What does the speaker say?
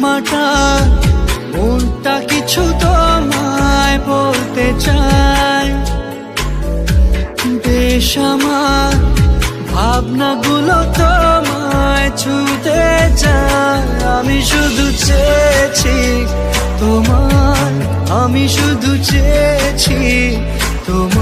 মাটা মনটা কিছু তোমায় বলতে চাই। বেশ আমার ভাবনাগুলো তোমায় ছুতে চায়। আমি শুধু চেয়েছি তোমার, আমি শুধু চেয়েছি তোমার।